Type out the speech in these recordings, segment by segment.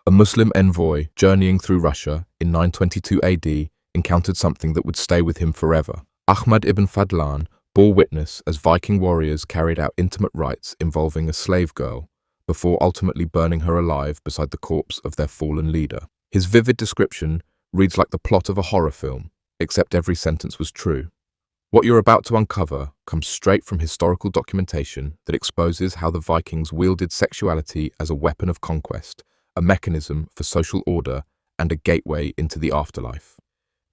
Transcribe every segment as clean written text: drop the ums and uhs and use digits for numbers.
A Muslim envoy journeying through Russia in 922 AD encountered something that would stay with him forever. Ahmad ibn Fadlan bore witness as Viking warriors carried out intimate rites involving a slave girl before ultimately burning her alive beside the corpse of their fallen leader. His vivid description reads like the plot of a horror film, except every sentence was true. What you're about to uncover comes straight from historical documentation that exposes how the Vikings wielded sexuality as a weapon of conquest, a mechanism for social order, and a gateway into the afterlife.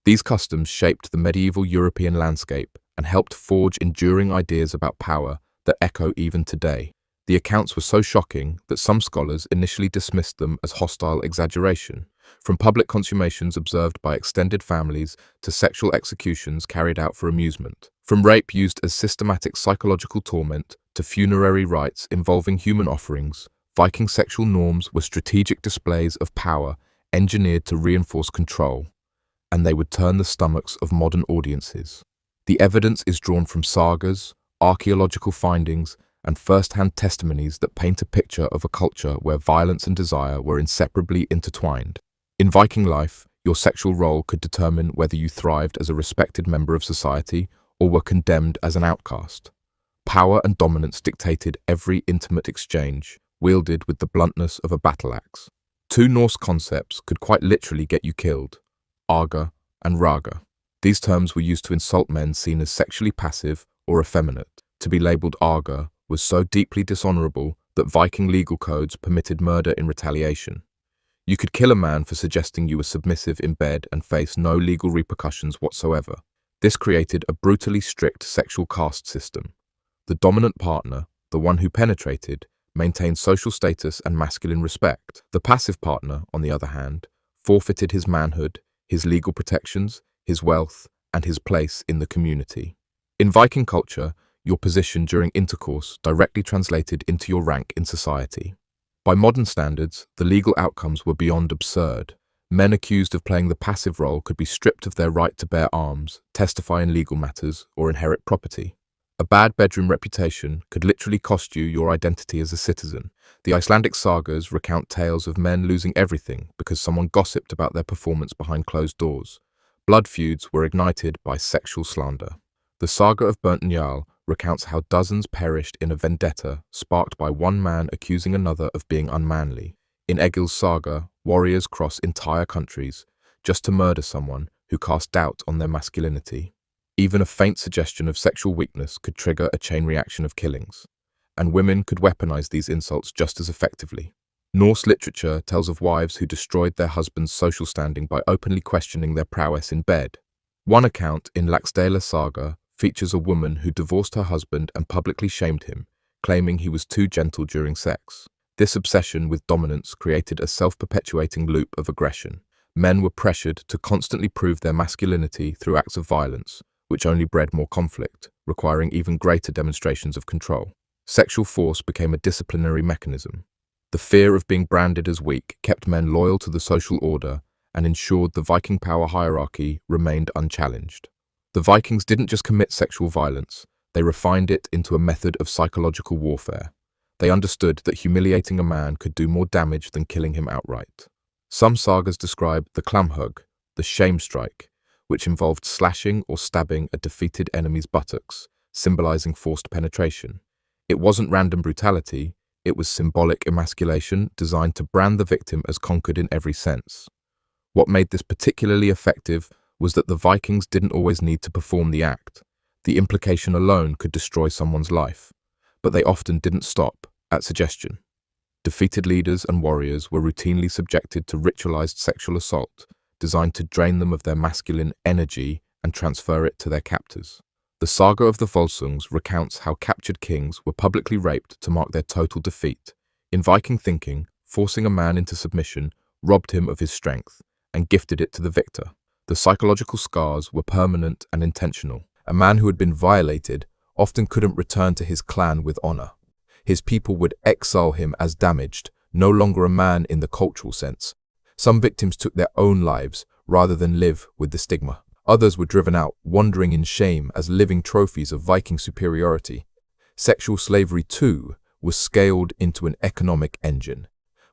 These customs shaped the medieval European landscape and helped forge enduring ideas about power that echo even today. The accounts were so shocking that some scholars initially dismissed them as hostile exaggeration, from public consummations observed by extended families to sexual executions carried out for amusement, from rape used as systematic psychological torment to funerary rites involving human offerings. Viking sexual norms were strategic displays of power engineered to reinforce control, and they would turn the stomachs of modern audiences. The evidence is drawn from sagas, archaeological findings, and first-hand testimonies that paint a picture of a culture where violence and desire were inseparably intertwined. In Viking life, your sexual role could determine whether you thrived as a respected member of society or were condemned as an outcast. Power and dominance dictated every intimate exchange, wielded with the bluntness of a battle axe. Two Norse concepts could quite literally get you killed: aga and raga. These terms were used to insult men seen as sexually passive or effeminate. To be labelled aga was so deeply dishonourable that Viking legal codes permitted murder in retaliation. You could kill a man for suggesting you were submissive in bed and face no legal repercussions whatsoever. This created a brutally strict sexual caste system. The dominant partner, the one who penetrated, maintained social status and masculine respect. The passive partner, on the other hand, forfeited his manhood, his legal protections, his wealth, and his place in the community. In Viking culture, your position during intercourse directly translated into your rank in society. By modern standards, the legal outcomes were beyond absurd. Men accused of playing the passive role could be stripped of their right to bear arms, testify in legal matters, or inherit property. A bad bedroom reputation could literally cost you your identity as a citizen. The Icelandic sagas recount tales of men losing everything because someone gossiped about their performance behind closed doors. Blood feuds were ignited by sexual slander. The saga of Burnt Njal recounts how dozens perished in a vendetta sparked by one man accusing another of being unmanly. In Egil's saga, warriors cross entire countries just to murder someone who cast doubt on their masculinity. Even a faint suggestion of sexual weakness could trigger a chain reaction of killings, and women could weaponize these insults just as effectively. Norse literature tells of wives who destroyed their husband's social standing by openly questioning their prowess in bed. One account in Laxdæla saga features a woman who divorced her husband and publicly shamed him, claiming he was too gentle during sex. This obsession with dominance created a self-perpetuating loop of aggression. Men were pressured to constantly prove their masculinity through acts of violence, which only bred more conflict, requiring even greater demonstrations of control. Sexual force became a disciplinary mechanism. The fear of being branded as weak kept men loyal to the social order and ensured the Viking power hierarchy remained unchallenged. The Vikings didn't just commit sexual violence, they refined it into a method of psychological warfare. They understood that humiliating a man could do more damage than killing him outright. Some sagas describe the klamhug, the shame strike, which involved slashing or stabbing a defeated enemy's buttocks, symbolizing forced penetration. It wasn't random brutality, it was symbolic emasculation designed to brand the victim as conquered in every sense. What made this particularly effective was that the Vikings didn't always need to perform the act. The implication alone could destroy someone's life, but they often didn't stop at suggestion. Defeated leaders and warriors were routinely subjected to ritualized sexual assault, designed to drain them of their masculine energy and transfer it to their captors. The saga of the Volsungs recounts how captured kings were publicly raped to mark their total defeat. In Viking thinking, forcing a man into submission robbed him of his strength and gifted it to the victor. The psychological scars were permanent and intentional. A man who had been violated often couldn't return to his clan with honor. His people would exile him as damaged, no longer a man in the cultural sense. Some victims took their own lives rather than live with the stigma. Others were driven out, wandering in shame as living trophies of Viking superiority. Sexual slavery, too, was scaled into an economic engine.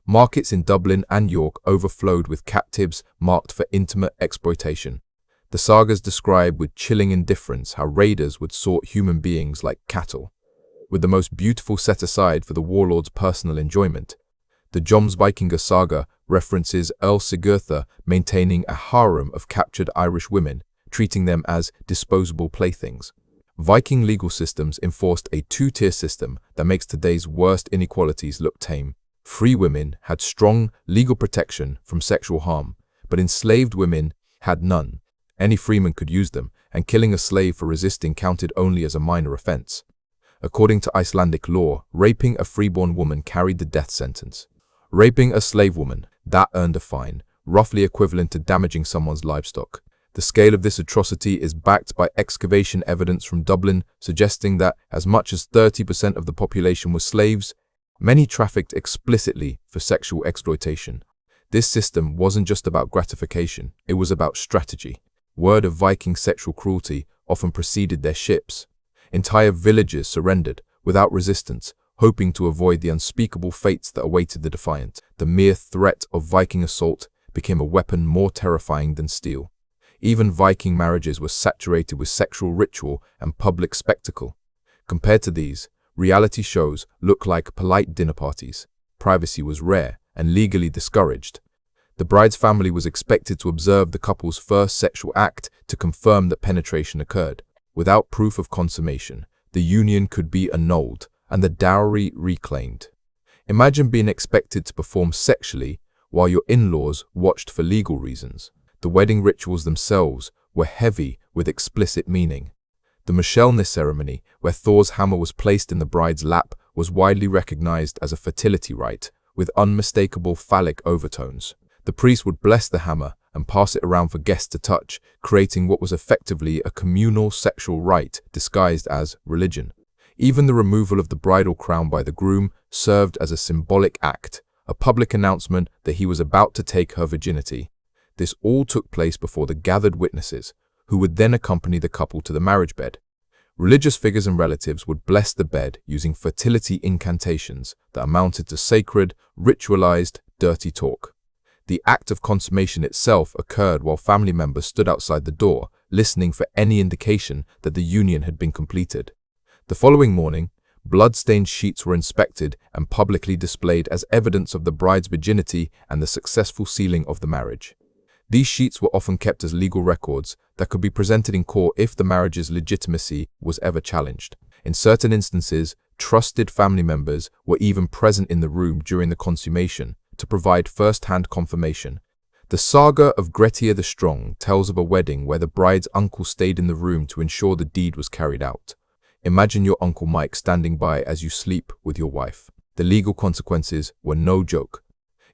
Markets in Dublin and York overflowed with captives marked for intimate exploitation. The sagas describe with chilling indifference how raiders would sort human beings like cattle, with the most beautiful set aside for the warlord's personal enjoyment. The Jomsvikinga saga references Earl Sigurður maintaining a harem of captured Irish women, treating them as disposable playthings. Viking legal systems enforced a two-tier system that makes today's worst inequalities look tame. Free women had strong legal protection from sexual harm, but enslaved women had none. Any freeman could use them, and killing a slave for resisting counted only as a minor offense. According to Icelandic law, raping a freeborn woman carried the death sentence. Raping a slave woman, that earned a fine, roughly equivalent to damaging someone's livestock. The scale of this atrocity is backed by excavation evidence from Dublin, suggesting that as much as 30% of the population were slaves, many trafficked explicitly for sexual exploitation. This system wasn't just about gratification, it was about strategy. Word of Viking sexual cruelty often preceded their ships. Entire villages surrendered, without resistance, hoping to avoid the unspeakable fates that awaited the defiant. The mere threat of Viking assault became a weapon more terrifying than steel. Even Viking marriages were saturated with sexual ritual and public spectacle. Compared to these, reality shows looked like polite dinner parties. Privacy was rare and legally discouraged. The bride's family was expected to observe the couple's first sexual act to confirm that penetration occurred. Without proof of consummation, the union could be annulled and the dowry reclaimed. Imagine being expected to perform sexually while your in-laws watched for legal reasons. The wedding rituals themselves were heavy with explicit meaning. The Michelnis ceremony, where Thor's hammer was placed in the bride's lap, was widely recognized as a fertility rite, with unmistakable phallic overtones. The priest would bless the hammer and pass it around for guests to touch, creating what was effectively a communal sexual rite disguised as religion. Even the removal of the bridal crown by the groom served as a symbolic act, a public announcement that he was about to take her virginity. This all took place before the gathered witnesses, who would then accompany the couple to the marriage bed. Religious figures and relatives would bless the bed using fertility incantations that amounted to sacred, ritualized, dirty talk. The act of consummation itself occurred while family members stood outside the door, listening for any indication that the union had been completed. The following morning, blood-stained sheets were inspected and publicly displayed as evidence of the bride's virginity and the successful sealing of the marriage. These sheets were often kept as legal records that could be presented in court if the marriage's legitimacy was ever challenged. In certain instances, trusted family members were even present in the room during the consummation to provide first-hand confirmation. The saga of Grettir the Strong tells of a wedding where the bride's uncle stayed in the room to ensure the deed was carried out. Imagine your Uncle Mike standing by as you sleep with your wife. The legal consequences were no joke.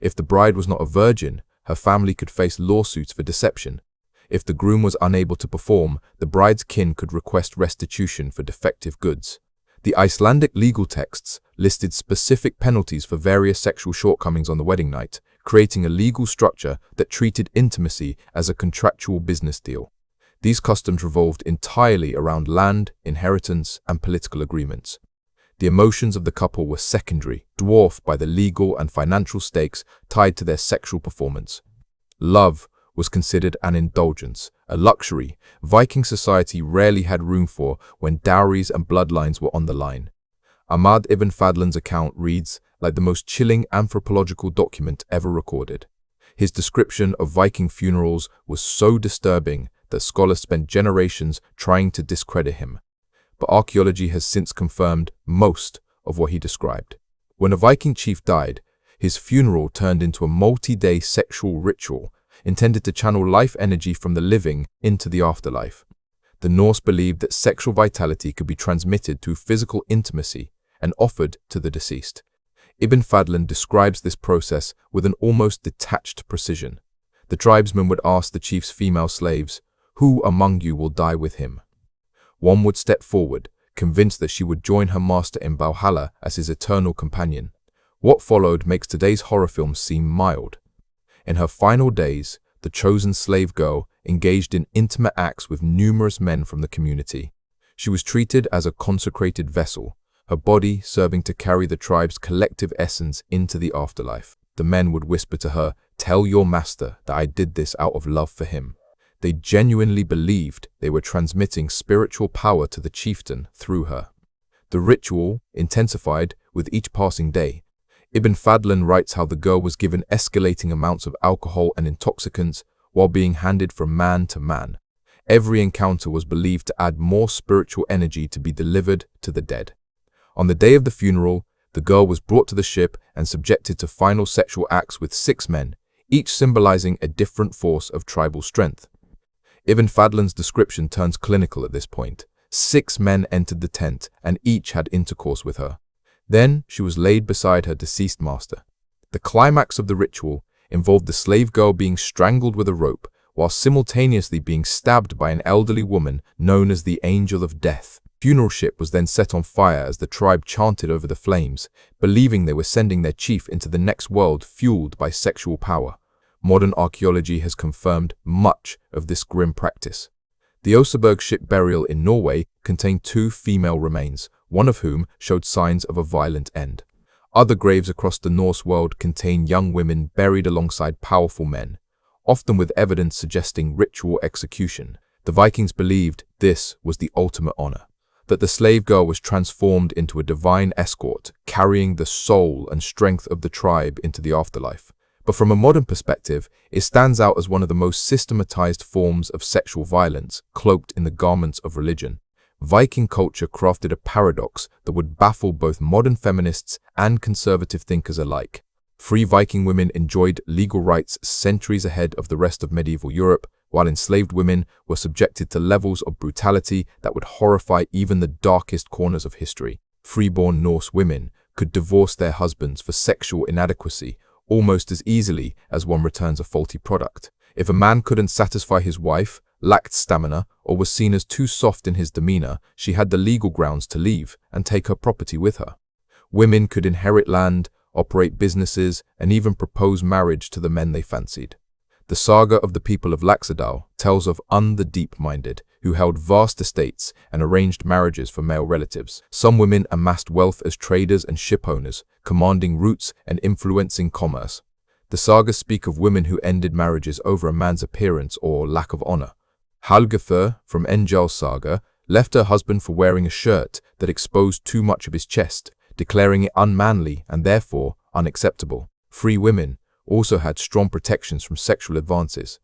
If the bride was not a virgin, her family could face lawsuits for deception. If the groom was unable to perform, the bride's kin could request restitution for defective goods. The Icelandic legal texts listed specific penalties for various sexual shortcomings on the wedding night, creating a legal structure that treated intimacy as a contractual business deal. These customs revolved entirely around land, inheritance, and political agreements. The emotions of the couple were secondary, dwarfed by the legal and financial stakes tied to their sexual performance. Love was considered an indulgence, a luxury Viking society rarely had room for when dowries and bloodlines were on the line. Ahmad ibn Fadlan's account reads like the most chilling anthropological document ever recorded. His description of Viking funerals was so disturbing that scholars spent generations trying to discredit him. But archaeology has since confirmed most of what he described. When a Viking chief died, his funeral turned into a multi-day sexual ritual intended to channel life energy from the living into the afterlife. The Norse believed that sexual vitality could be transmitted through physical intimacy and offered to the deceased. Ibn Fadlan describes this process with an almost detached precision. The tribesmen would ask the chief's female slaves, "Who among you will die with him?" One would step forward, convinced that she would join her master in Valhalla as his eternal companion. What followed makes today's horror films seem mild. In her final days, the chosen slave girl engaged in intimate acts with numerous men from the community. She was treated as a consecrated vessel, her body serving to carry the tribe's collective essence into the afterlife. the men would whisper to her, "Tell your master that I did this out of love for him." They genuinely believed they were transmitting spiritual power to the chieftain through her. The ritual intensified with each passing day. Ibn Fadlan writes how the girl was given escalating amounts of alcohol and intoxicants while being handed from man to man. Every encounter was believed to add more spiritual energy to be delivered to the dead. On the day of the funeral, the girl was brought to the ship and subjected to final sexual acts with 6 men, each symbolizing a different force of tribal strength. Ibn Fadlan's description turns clinical at this point. 6 men entered the tent, and each had intercourse with her. Then she was laid beside her deceased master. The climax of the ritual involved the slave girl being strangled with a rope, while simultaneously being stabbed by an elderly woman known as the Angel of Death. The funeral ship was then set on fire as the tribe chanted over the flames, believing they were sending their chief into the next world fueled by sexual power. Modern archaeology has confirmed much of this grim practice. The Oseberg ship burial in Norway contained 2 female remains, one of whom showed signs of a violent end. Other graves across the Norse world contain young women buried alongside powerful men, often with evidence suggesting ritual execution. The Vikings believed this was the ultimate honor, that the slave girl was transformed into a divine escort, carrying the soul and strength of the tribe into the afterlife. But from a modern perspective, it stands out as one of the most systematized forms of sexual violence, cloaked in the garments of religion. Viking culture crafted a paradox that would baffle both modern feminists and conservative thinkers alike. Free Viking women enjoyed legal rights centuries ahead of the rest of medieval Europe, while enslaved women were subjected to levels of brutality that would horrify even the darkest corners of history. Freeborn Norse women could divorce their husbands for sexual inadequacy almost as easily as one returns a faulty product. If a man couldn't satisfy his wife, lacked stamina, or was seen as too soft in his demeanor, she had the legal grounds to leave and take her property with her. Women could inherit land, operate businesses, and even propose marriage to the men they fancied. The saga of the people of Laxdal tells of the deep-minded, who held vast estates and arranged marriages for male relatives. Some women amassed wealth as traders and ship owners, commanding routes and influencing commerce. The sagas speak of women who ended marriages over a man's appearance or lack of honor. Halgafur from Enjal's saga left her husband for wearing a shirt that exposed too much of his chest, declaring it unmanly and therefore unacceptable. Free women also had strong protections from sexual advances.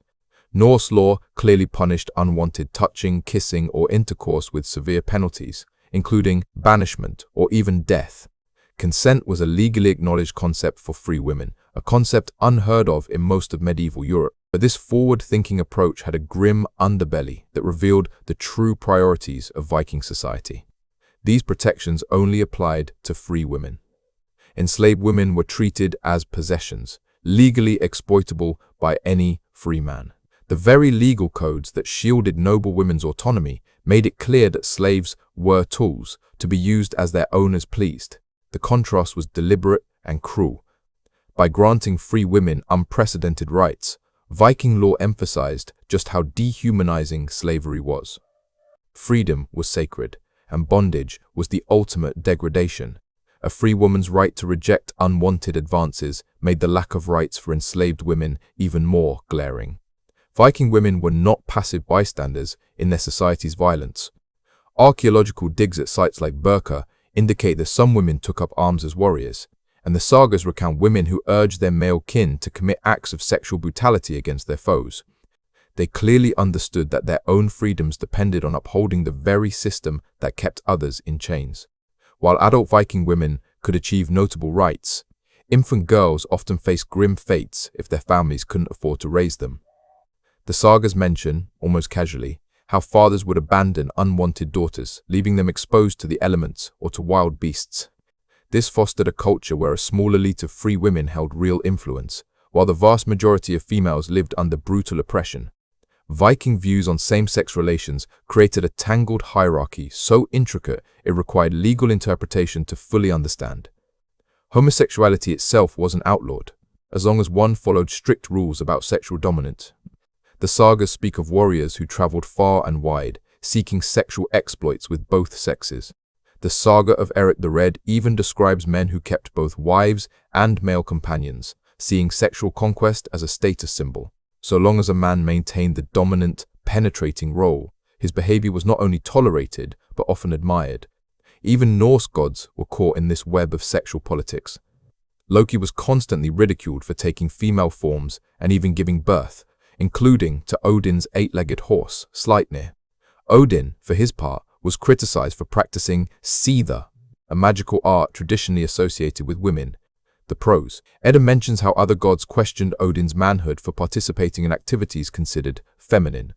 Norse law clearly punished unwanted touching, kissing, or intercourse with severe penalties, including banishment or even death. Consent was a legally acknowledged concept for free women, a concept unheard of in most of medieval Europe. But this forward-thinking approach had a grim underbelly that revealed the true priorities of Viking society. These protections only applied to free women. Enslaved women were treated as possessions, legally exploitable by any free man. The very legal codes that shielded noble women's autonomy made it clear that slaves were tools to be used as their owners pleased. The contrast was deliberate and cruel. By granting free women unprecedented rights, Viking law emphasized just how dehumanizing slavery was. Freedom was sacred, and bondage was the ultimate degradation. A free woman's right to reject unwanted advances made the lack of rights for enslaved women even more glaring. Viking women were not passive bystanders in their society's violence. Archaeological digs at sites like Birka indicate that some women took up arms as warriors, and the sagas recount women who urged their male kin to commit acts of sexual brutality against their foes. They clearly understood that their own freedoms depended on upholding the very system that kept others in chains. While adult Viking women could achieve notable rights, infant girls often faced grim fates if their families couldn't afford to raise them. The sagas mention, almost casually, how fathers would abandon unwanted daughters, leaving them exposed to the elements or to wild beasts. This fostered a culture where a small elite of free women held real influence, while the vast majority of females lived under brutal oppression. Viking views on same-sex relations created a tangled hierarchy so intricate it required legal interpretation to fully understand. Homosexuality itself wasn't outlawed, as long as one followed strict rules about sexual dominance. The sagas speak of warriors who traveled far and wide, seeking sexual exploits with both sexes. The saga of Eric the Red even describes men who kept both wives and male companions, seeing sexual conquest as a status symbol. So long as a man maintained the dominant, penetrating role, his behavior was not only tolerated, but often admired. Even Norse gods were caught in this web of sexual politics. Loki was constantly ridiculed for taking female forms and even giving birth, including to Odin's eight-legged horse, Sleipnir. Odin, for his part, was criticized for practicing seether, a magical art traditionally associated with women. The prose. Edda mentions how other gods questioned Odin's manhood for participating in activities considered feminine.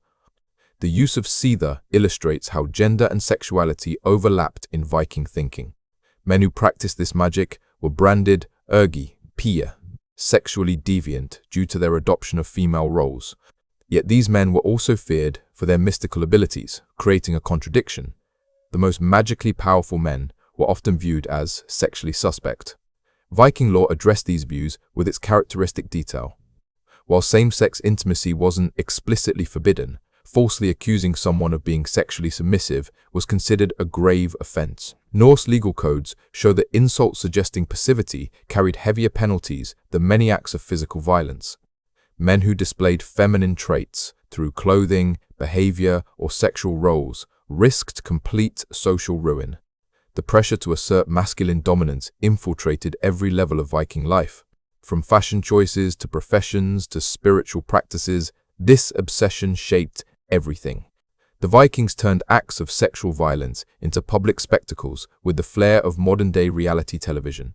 The use of seether illustrates how gender and sexuality overlapped in Viking thinking. Men who practiced this magic were branded orgi, pia, sexually deviant due to their adoption of female roles. Yet these men were also feared for their mystical abilities, creating a contradiction. The most magically powerful men were often viewed as sexually suspect. Viking law addressed these views with its characteristic detail. While same-sex intimacy wasn't explicitly forbidden, falsely accusing someone of being sexually submissive was considered a grave offense. Norse legal codes show that insults suggesting passivity carried heavier penalties than many acts of physical violence. Men who displayed feminine traits through clothing, behavior, or sexual roles risked complete social ruin. The pressure to assert masculine dominance infiltrated every level of Viking life. From fashion choices to professions to spiritual practices, this obsession shaped everything. The Vikings turned acts of sexual violence into public spectacles with the flair of modern-day reality television.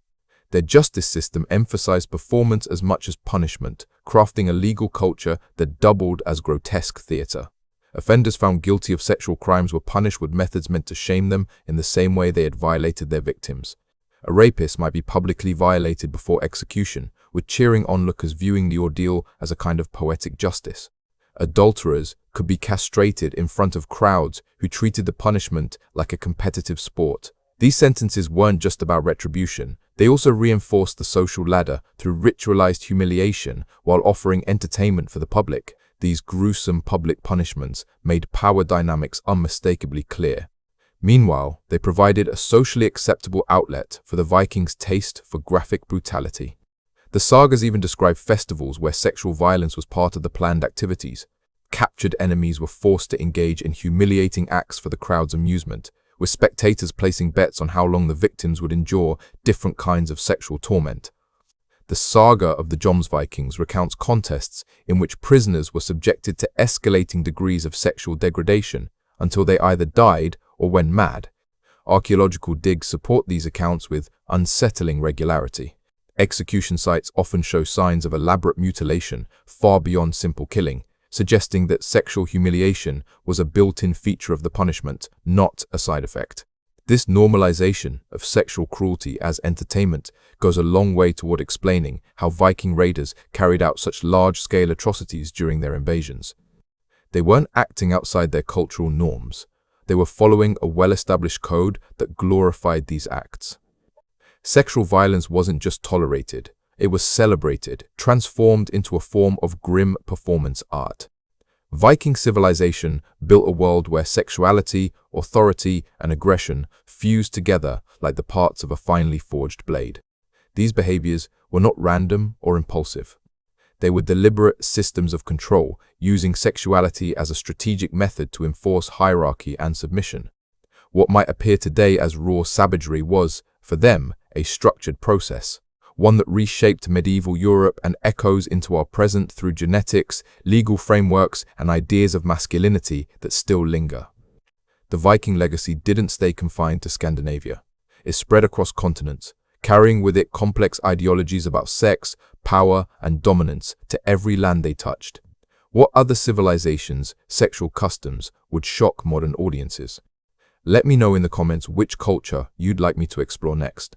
Their justice system emphasized performance as much as punishment, crafting a legal culture that doubled as grotesque theater. Offenders found guilty of sexual crimes were punished with methods meant to shame them in the same way they had violated their victims. A rapist might be publicly violated before execution, with cheering onlookers viewing the ordeal as a kind of poetic justice. Adulterers could be castrated in front of crowds who treated the punishment like a competitive sport. These sentences weren't just about retribution, they also reinforced the social ladder through ritualized humiliation while offering entertainment for the public. These gruesome public punishments made power dynamics unmistakably clear. Meanwhile, they provided a socially acceptable outlet for the Vikings' taste for graphic brutality. The sagas even describe festivals where sexual violence was part of the planned activities. Captured enemies were forced to engage in humiliating acts for the crowd's amusement, with spectators placing bets on how long the victims would endure different kinds of sexual torment. The saga of the Jomsvikings recounts contests in which prisoners were subjected to escalating degrees of sexual degradation until they either died or went mad. Archaeological digs support these accounts with unsettling regularity. Execution sites often show signs of elaborate mutilation far beyond simple killing, suggesting that sexual humiliation was a built-in feature of the punishment, not a side effect. This normalization of sexual cruelty as entertainment goes a long way toward explaining how Viking raiders carried out such large-scale atrocities during their invasions. They weren't acting outside their cultural norms. They were following a well-established code that glorified these acts. Sexual violence wasn't just tolerated, it was celebrated, transformed into a form of grim performance art. Viking civilization built a world where sexuality, authority, and aggression fused together like the parts of a finely forged blade. These behaviors were not random or impulsive. They were deliberate systems of control, using sexuality as a strategic method to enforce hierarchy and submission. What might appear today as raw savagery was, for them, a structured process, one that reshaped medieval Europe and echoes into our present through genetics, legal frameworks, and ideas of masculinity that still linger. The Viking legacy didn't stay confined to Scandinavia. It spread across continents, carrying with it complex ideologies about sex, power, and dominance to every land they touched. What other civilizations' sexual customs would shock modern audiences? Let me know in the comments which culture you'd like me to explore next.